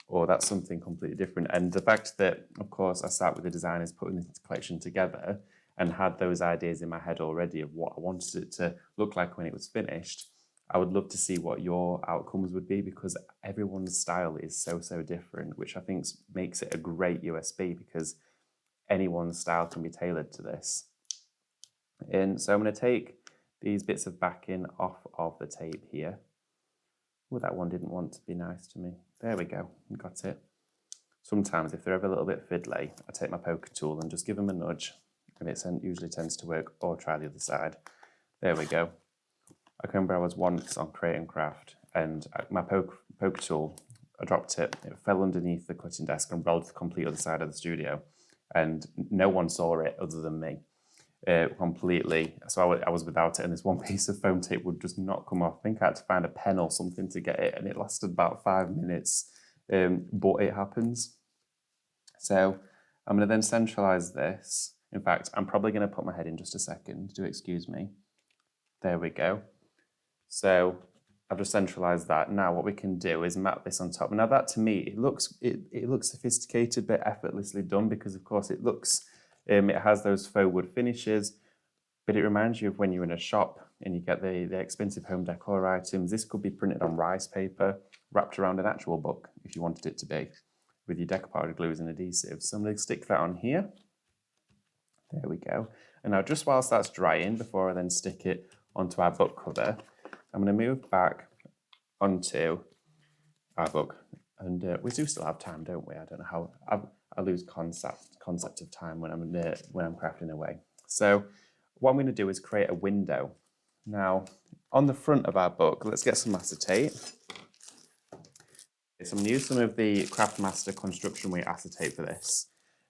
or that's something completely different. And the fact that, of course, I sat with the designers putting this collection together and had those ideas in my head already of what I wanted it to look like when it was finished, I would love to see what your outcomes would be, because everyone's style is so, so different, which I think makes it a great USB, because anyone's style can be tailored to this. And so I'm going to take these bits of backing off of the tape here. Oh, that one didn't want to be nice to me. There we go, got it. Sometimes if they're ever a little bit fiddly, I take my poker tool and just give them a nudge, and it usually tends to work, or try the other side. There we go. I can remember I was once on Create and Craft, and my poker tool, I dropped it, it fell underneath the cutting desk and rolled to the complete other side of the studio, and no one saw it other than me, completely. So I was without it, and this one piece of foam tape would just not come off. I think I had to find a pen or something to get it, and it lasted about 5 minutes, but it happens. So I'm going to then centralize this. In fact, I'm probably going to put my head in just a second. Do excuse me. There we go. So I've just centralized that. Now what we can do is map this on top. Now that, to me, it looks sophisticated but effortlessly done, because of course it looks, it has those faux wood finishes, but it reminds you of when you're in a shop and you get the expensive home decor items. This could be printed on rice paper, wrapped around an actual book if you wanted it to be, with your decoupage glues and adhesives. So I'm going to stick that on here. There we go. And now just whilst that's drying, before I then stick it onto our book cover, I'm going to move back onto our book. And we do still have time, don't we? I don't know how, I lose concept of time when I'm crafting away. So what I'm going to do is create a window. Now, on the front of our book, let's get some acetate. So I'm going to use some of the Craftmaster Construction Weight acetate for this.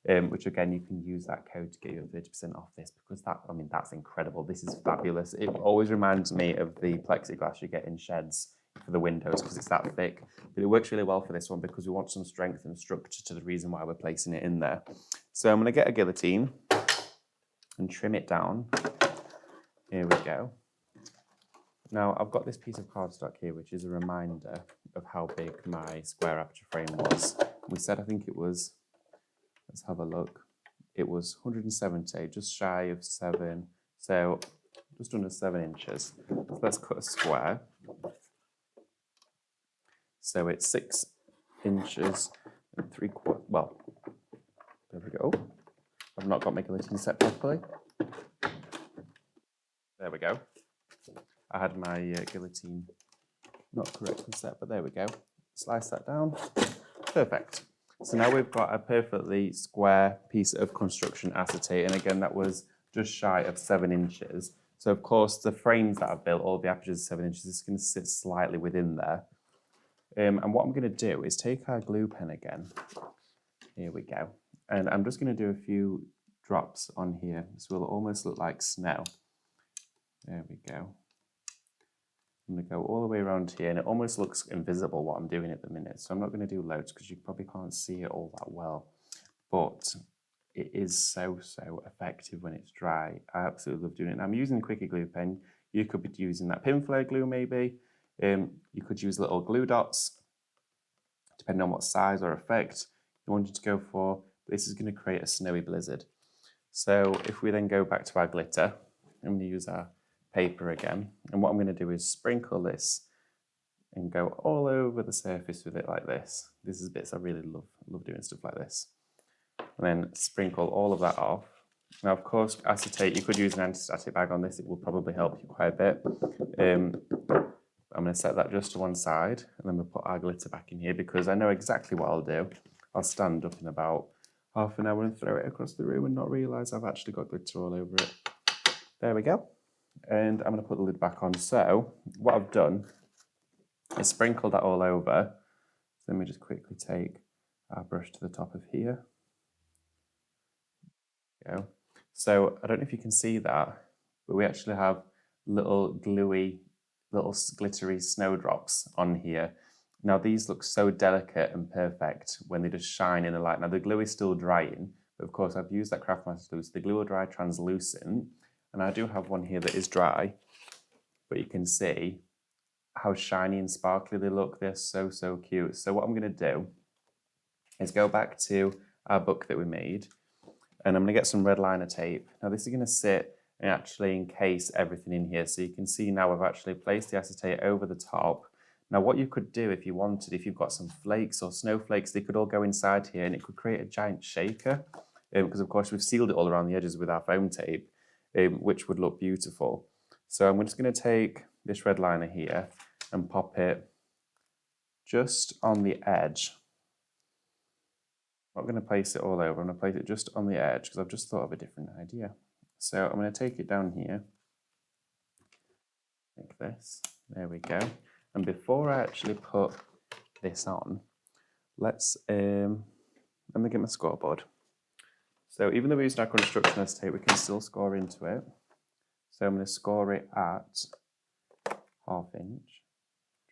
Which again, you can use that code to get you 30% off this, because that's incredible. This is fabulous. It always reminds me of the plexiglass you get in sheds for the windows, because it's that thick. But it works really well for this one, because we want some strength and structure to the reason why we're placing it in there. So I'm going to get a guillotine. I'm and trim it down. Here we go. Now I've got this piece of cardstock here, which is a reminder of how big my square aperture frame was. We said, I think it was, let's have a look. It was 170, just shy of 7, so just under 7 inches. So let's cut a square. So it's 6 inches and 3/4. Well, there we go. I've not got my guillotine set properly. There we go. I had my guillotine not correctly set, but there we go. Slice that down. Perfect. So now we've got a perfectly square piece of construction acetate, and again, that was just shy of 7 inches. So of course, the frames that I've built, all the apertures are 7 inches, it's going to sit slightly within there. And what I'm going to do is take our glue pen again. Here we go. And I'm just going to do a few drops on here. This will almost look like snow. There we go. I'm going to go all the way around here, and it almost looks invisible what I'm doing at the minute. So I'm not going to do loads because you probably can't see it all that well. But it is so effective when it's dry. I absolutely love doing it. And I'm using a Quickie glue pen. You could be using that pin flare glue maybe. You could use little glue dots, depending on what size or effect you wanted to go for. This is going to create a snowy blizzard. So if we then go back to our glitter, I'm going to use our paper again. And what I'm going to do is sprinkle this and go all over the surface with it like this. This is bits I really love doing stuff like this. And then sprinkle all of that off. Now, of course, acetate, you could use an anti-static bag on this. It will probably help you quite a bit. I'm going to set that just to one side, and then we'll put our glitter back in here because I know exactly what I'll do. I'll stand up in about half an hour and throw it across the room and not realise I've actually got glitter all over it. There we go. And I'm going to put the lid back on. So what I've done is sprinkled that all over. So let me just quickly take our brush to the top of here. There we go. So I don't know if you can see that, but we actually have little gluey, little glittery snowdrops on here. Now these look so delicate and perfect when they just shine in the light. Now the glue is still drying, but of course I've used that Craftmaster glue, so the glue will dry translucent. And I do have one here that is dry, but you can see how shiny and sparkly they look. They're so cute. So what I'm going to do is go back to our book that we made, and I'm going to get some red liner tape. Now this is going to sit and actually encase everything in here. So you can see now I've actually placed the acetate over the top. Now what you could do if you wanted, if you've got some flakes or snowflakes, they could all go inside here and it could create a giant shaker. Because of course we've sealed it all around the edges with our foam tape, which would look beautiful. So I'm just going to take this red liner here and pop it just on the edge. I'm not going to place it all over, I'm going to place it just on the edge because I've just thought of a different idea. So I'm going to take it down here, like this. There we go. And before I actually put this on, let me get my scoreboard. So even though we're using our construction acetate, we can still score into it. So I'm going to score it at 1/2 inch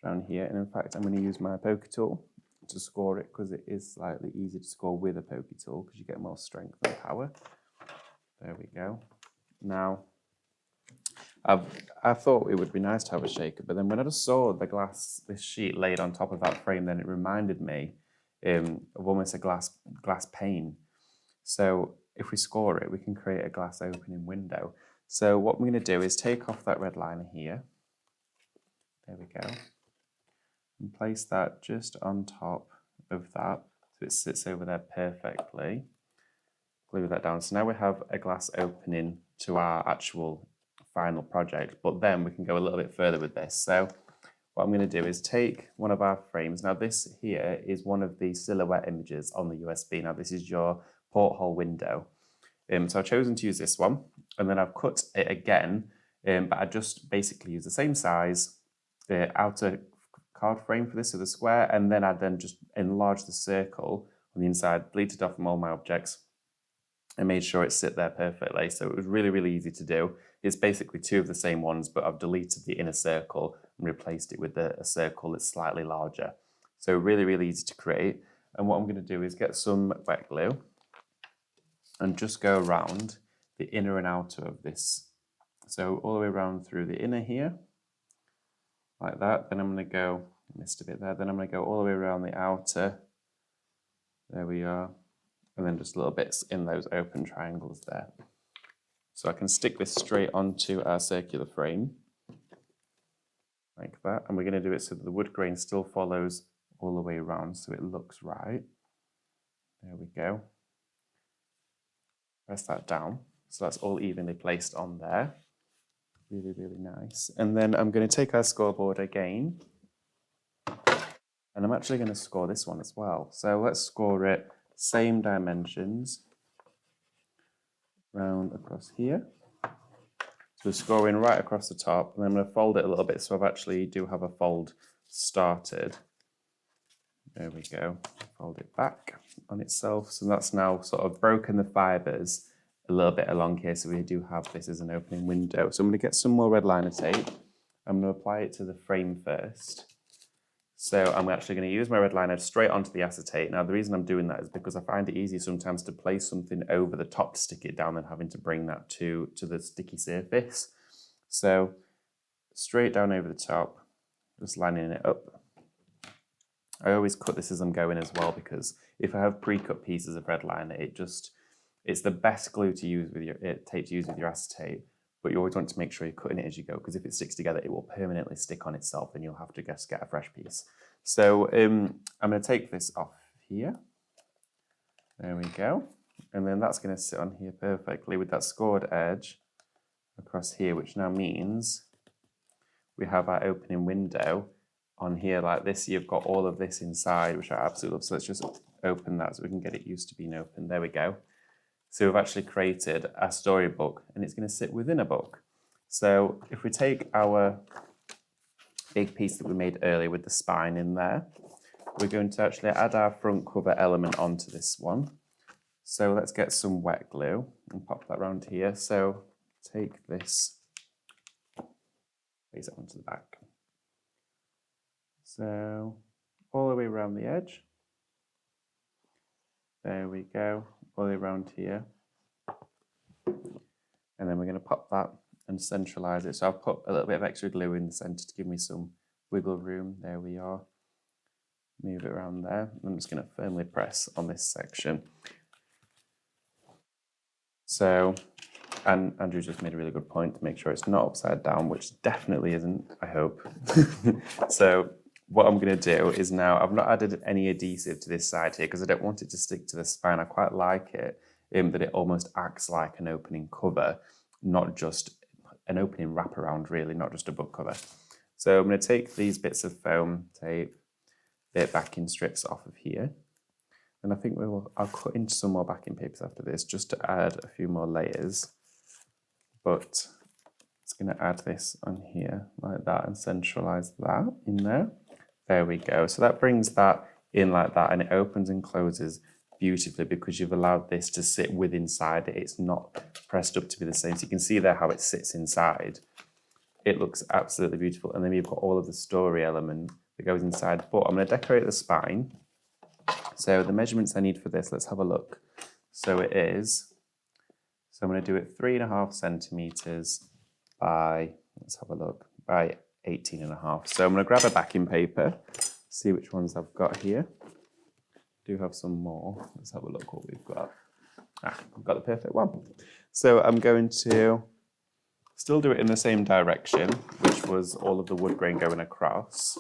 down here. And in fact, I'm going to use my pokey tool to score it because it is slightly easier to score with a pokey tool because you get more strength and power. There we go. Now, I thought it would be nice to have a shaker, but then when I just saw this sheet laid on top of that frame, then it reminded me of almost a glass pane. So if we score it, we can create a glass opening window. So what we're going to do is take off that red liner here. There we go. And place that just on top of that so it sits over there perfectly. Glue that down. So now we have a glass opening to our actual final project, but then we can go a little bit further with this. So what I'm going to do is take one of our frames. Now this here is one of the silhouette images on the USB. Now this is your porthole window. So I've chosen to use this one, and then I've cut it again, but I just basically use the same size outer card frame for this, so the square, and then I just enlarged the circle on the inside, deleted off from all my objects, and made sure it sit there perfectly. So it was really easy to do. It's basically two of the same ones, but I've deleted the inner circle and replaced it with a circle that's slightly larger. So really easy to create. And what I'm going to do is get some wet glue and just go around the inner and outer of this. So all the way around through the inner here, like that. Then I'm going to go, missed a bit there, then I'm going to go all the way around the outer. There we are. And then just little bits in those open triangles there. So I can stick this straight onto our circular frame, like that. And we're going to do it so that the wood grain still follows all the way around so it looks right. There we go. Press that down. So that's all evenly placed on there. Really, really nice. And then I'm going to take our scoreboard again. And I'm actually going to score this one as well. So let's score it, same dimensions, round across here. So we're scoring right across the top, and I'm going to fold it a little bit so I actually do have a fold started. There we go. Fold it back on itself. So that's now sort of broken the fibres a little bit along here, so we do have this as an opening window. So I'm going to get some more red liner tape. I'm going to apply it to the frame first. So I'm actually going to use my red liner straight onto the acetate. Now the reason I'm doing that is because I find it easier sometimes to place something over the top to stick it down than having to bring that to the sticky surface. So straight down over the top, just lining it up. I always cut this as I'm going as well, because if I have pre-cut pieces of red liner, it's the best glue to use with your tape to use with your acetate. But you always want to make sure you're cutting it as you go, because if it sticks together, it will permanently stick on itself and you'll have to just get a fresh piece. So I'm going to take this off here. There we go. And then that's going to sit on here perfectly with that scored edge across here, which now means we have our opening window on here like this. You've got all of this inside, which I absolutely love. So let's just open that so we can get it used to being open. There we go. So we've actually created a storybook, and it's going to sit within a book. So if we take our big piece that we made earlier with the spine in there, we're going to actually add our front cover element onto this one. So let's get some wet glue and pop that around here. So take this, place it onto the back. So all the way around the edge. There we go. All the way around here, and then we're going to pop that and centralize it. So I've put a little bit of extra glue in the center to give me some wiggle room. There we are. Move it around there. I'm just going to firmly press on this section. So, and Andrew just made a really good point to make sure it's not upside down, which definitely isn't, I hope. So what I'm going to do is now, I've not added any adhesive to this side here because I don't want it to stick to the spine. I quite like it that it almost acts like an opening cover, not just an opening wraparound really, not just a book cover. So I'm going to take these bits of foam tape, their backing strips off of here. And I think I'll cut into some more backing papers after this just to add a few more layers. But it's going to add this on here like that and centralize that in there. There we go. So that brings that in like that, and it opens and closes beautifully because you've allowed this to sit with inside it. It's not pressed up to be the same. So you can see there how it sits inside. It looks absolutely beautiful. And then you've got all of the story element that goes inside. But I'm going to decorate the spine. So the measurements I need for this, let's have a look. So it is, so I'm going to do it 3.5 centimeters by, let's have a look, by 18.5. So I'm going to grab a backing paper, see which ones I've got here. Do have some more. Let's have a look what we've got. We've got the perfect one. So I'm going to still do it in the same direction, which was all of the wood grain going across.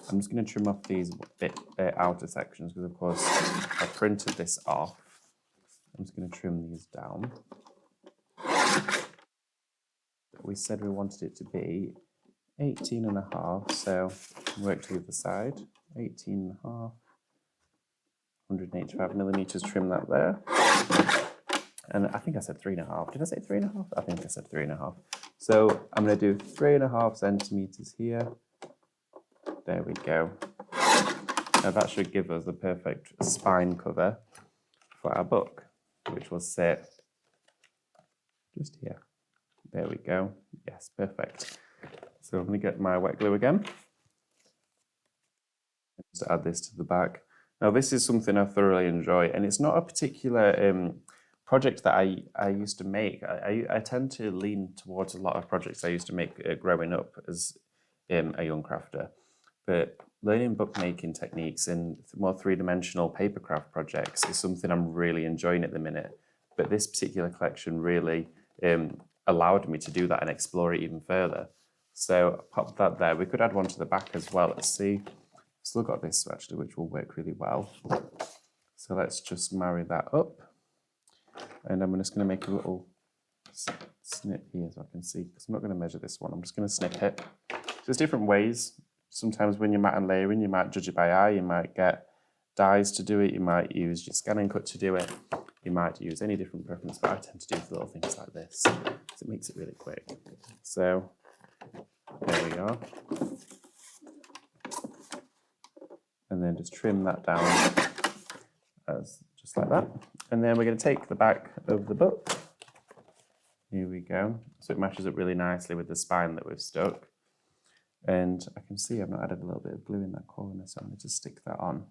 I'm just going to trim off these outer sections because, of course, I printed this off. I'm just going to trim these down. We said we wanted it to be 18.5, so work to the other side. 18.5, 185 millimeters, trim that there. And I think I said 3.5. Did I say 3.5? I think I said 3.5. So I'm going to do 3.5 centimeters here. There we go. Now that should give us the perfect spine cover for our book, which will sit just here. There we go. Yes, perfect. So I'm going to get my wet glue again. Just add this to the back. Now this is something I thoroughly enjoy, and it's not a particular projects that I used to make, I tend to lean towards a lot of projects I used to make growing up as a young crafter. But learning bookmaking techniques and more three-dimensional papercraft projects is something I'm really enjoying at the minute. But this particular collection really allowed me to do that and explore it even further. So pop that there. We could add one to the back as well. Let's see. Still got this actually, which will work really well. So let's just marry that up. And I'm just going to make a little snip here so I can see, because I'm not going to measure this one. I'm just going to snip it. So there's different ways. Sometimes when you're mat and layering, you might judge it by eye. You might get dies to do it. You might use your scan and cut to do it. You might use any different preference, but I tend to do little things like this. So it makes it really quick. So there we are. And then just trim that down as just like that. And then we're going to take the back of the book. Here we go. So it matches up really nicely with the spine that we've stuck. And I can see I've not added a little bit of glue in that corner, so I'm going to just stick that on.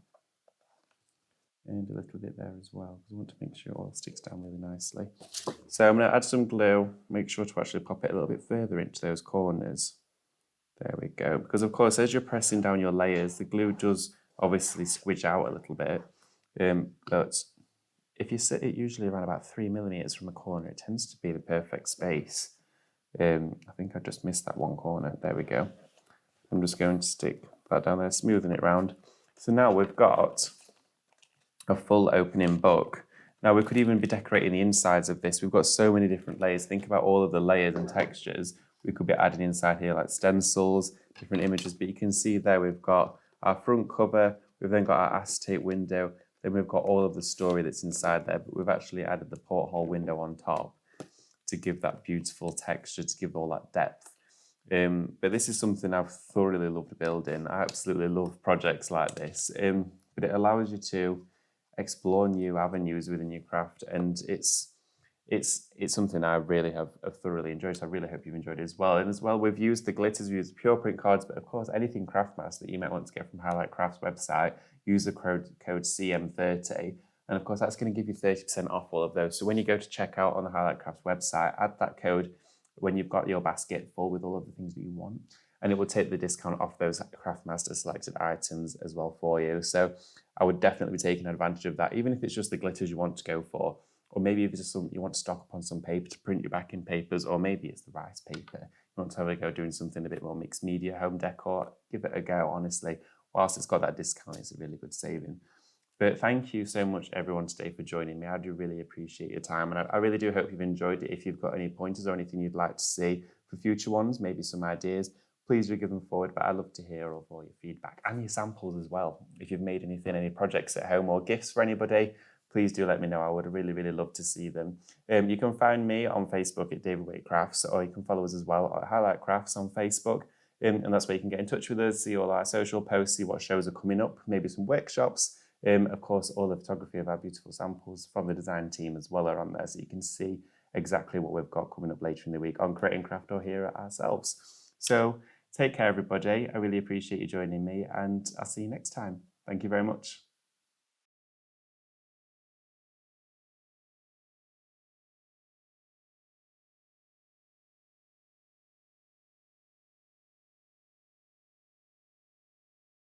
And a little bit there as well, because I want to make sure it all sticks down really nicely. So I'm going to add some glue, make sure to actually pop it a little bit further into those corners. There we go. Because of course, as you're pressing down your layers, the glue does obviously squidge out a little bit. But if you sit it usually around about 3mm from a corner, it tends to be the perfect space. I think I just missed that one corner. There we go. I'm just going to stick that down there, smoothing it round. So now we've got a full opening book. Now we could even be decorating the insides of this. We've got so many different layers. Think about all of the layers and textures we could be adding inside here, like stencils, different images. But you can see there we've got our front cover, we've then got our acetate window, then we've got all of the story that's inside there, but we've actually added the porthole window on top to give that beautiful texture, to give all that depth. But this is something I've thoroughly loved building. I absolutely love projects like this, but it allows you to explore new avenues within your craft, and it's something I really have thoroughly enjoyed. So I really hope you've enjoyed it as well. And as well, we've used the glitters, we've used pure print cards, but of course anything Craftmaster that you might want to get from Highlight Craft's website, use the code CM30, and of course that's going to give you 30% off all of those. So when you go to checkout on the Highlight Crafts website, add that code when you've got your basket full with all of the things that you want, and it will take the discount off those Craftmaster selected items as well for you. So I would definitely be taking advantage of that, even if it's just the glitters you want to go for, or maybe if it's just something you want to stock up on some paper to print your backing papers, or maybe it's the rice paper. You want to have a go doing something a bit more mixed media, home decor, give it a go, honestly. Whilst it's got that discount, it's a really good saving. But thank you so much, everyone, today for joining me. I do really appreciate your time, and I really do hope you've enjoyed it. If you've got any pointers or anything you'd like to see for future ones, maybe some ideas, please do give them forward. But I'd love to hear all your feedback and your samples as well. If you've made anything, any projects at home or gifts for anybody, please do let me know. I would really, really love to see them. You can find me on Facebook at David Waite Crafts, or you can follow us as well at Highlight Crafts on Facebook. And that's where you can get in touch with us, see all our social posts, see what shows are coming up, maybe some workshops. Of course, all the photography of our beautiful samples from the design team as well are on there, so you can see exactly what we've got coming up later in the week on Creating Craft or here at ourselves. So take care, everybody. I really appreciate you joining me, and I'll see you next time. Thank you very much.